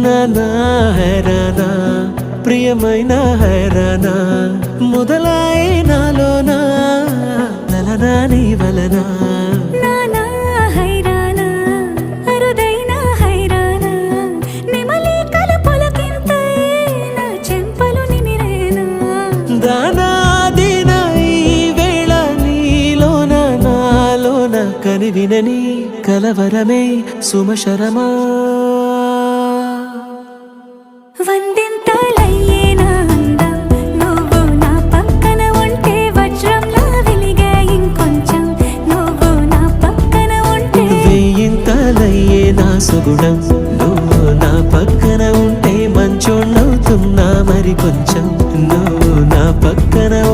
నానా హైరానా ప్రియమైన హైరానా మొదలాయి నాలోనా లలనా నీ వలనా నానా హైరానా అరుదైన హైరానా నెమలి కలపులకింతై నా చెంపలు నిమిరేనా దానాదిన ఈ వేళ నీలోన నాలోన కనివినని కలవరమే సుమశరమా